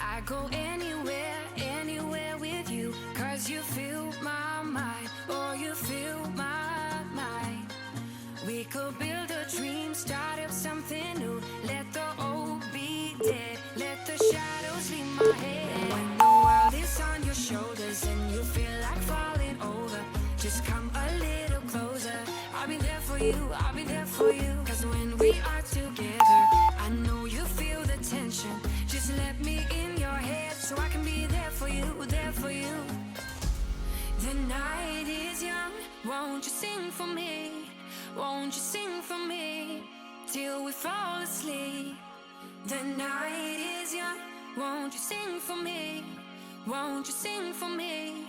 I go anywhere, anywhere with you, 'cause you fill my mind, oh you fill my mind. We could build a dream, start up something new. Let the old be dead, let the shadows leave my head. When the world is on your shoulders and you feel like falling over, just come a little closer. I'll be there for you, I'll be there for you. 'Cause when we are together, I know you feel the tension. Just let me in your head so I can be there for you, there for you. The night is young, won't you sing for me? Won't you sing for me till we fall asleep? The night is young, won't you sing for me? Won't you sing for me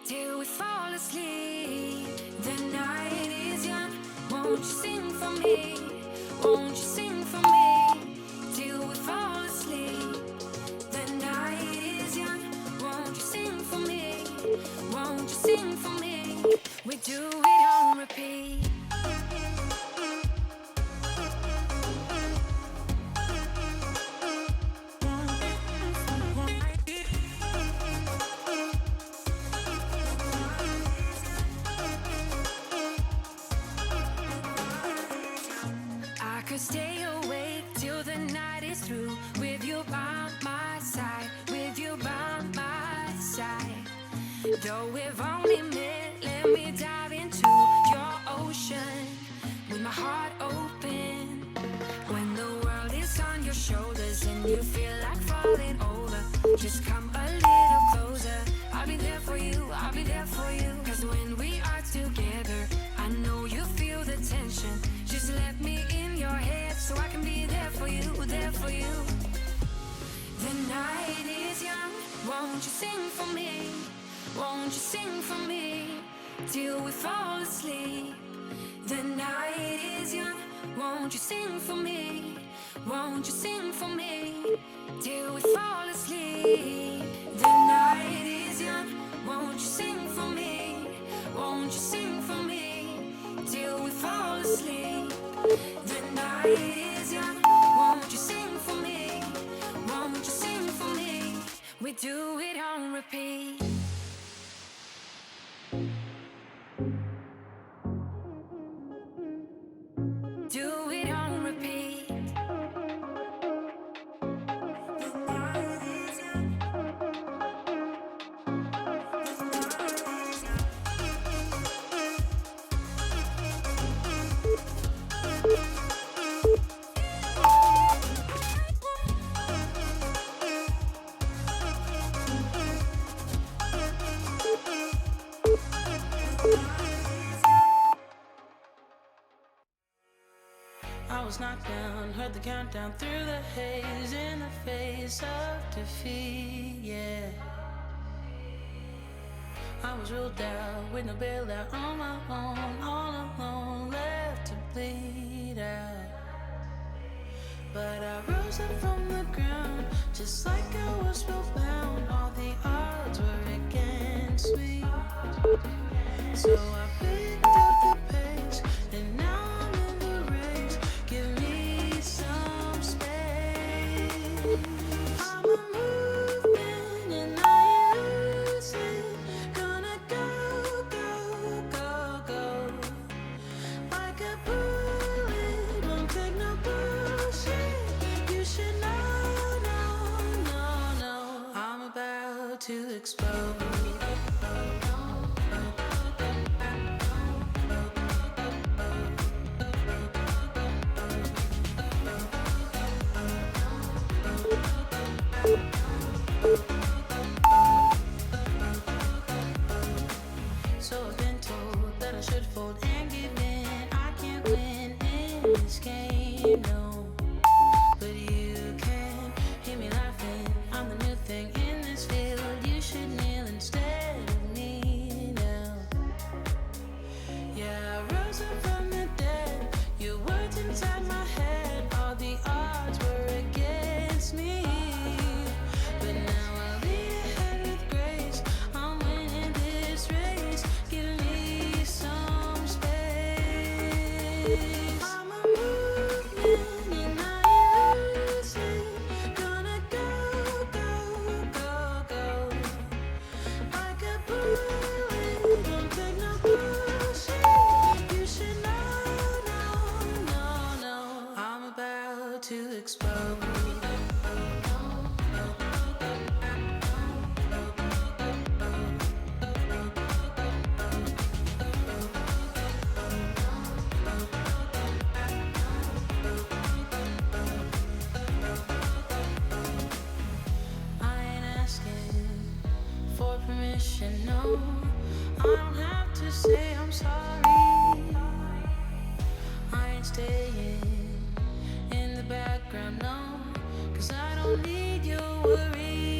till we fall asleep? The night is young, won't you sing for me? Won't you sing for me till we fall asleep? The night is young, won't you sing for me? Won't you sing for me? We do it on repeat. Stay awake till the night is through, with you by my side, with you by my side. Though we've only met, let me dive into your ocean with my heart open. When the world is on your shoulders and you feel like falling over, just come a little closer. I'll be there for you, I'll be there for you. 'Cause when we are together, I know you feel the tension. Just let me in your head so I can be there for you, there for you. The night is young, won't you sing for me? Won't you sing for me till we fall asleep? The night is young, won't you sing for me? Won't you sing for me till we fall asleep? The night is young, won't you sing for me? Won't you sing for me till we fall asleep? The night is young, won't you sing for me? Won't you sing for me? We do it on repeat. Do it on repeat. The was knocked down, heard the countdown through the haze in the face of defeat, yeah. I was ruled out with no bailout, on my own, all alone, left to bleed out. But I rose up from the ground, just like I was spellbound. All the odds were against me, so I picked up the pace, and now I'm in the race. Give me some space. I'm a movement and I ain't losing. Gonna go, go, go, go. Like a bullet, won't take no bullshit. You should know, no, no, no. I'm about to explode. So I've been told that I should fold and give in. I can't win in this game, no. But you can hear me laughing. I'm the new thing in this field. You should kneel instead of me now. Yeah, I rose up from the dead. Your words inside my head. All the odds were against me. But now I'll lead ahead with grace. I'm winning this race. Give me some space. I'm a movement and I ain't losing. Gonna go, go, go, go. Like a bullet, won't take no bullshit. You should know, no, no, no. I'm about to explode. I ain't asking for permission, no. I don't have to say I'm sorry. I ain't staying in the background, no. 'Cause I don't need your worries.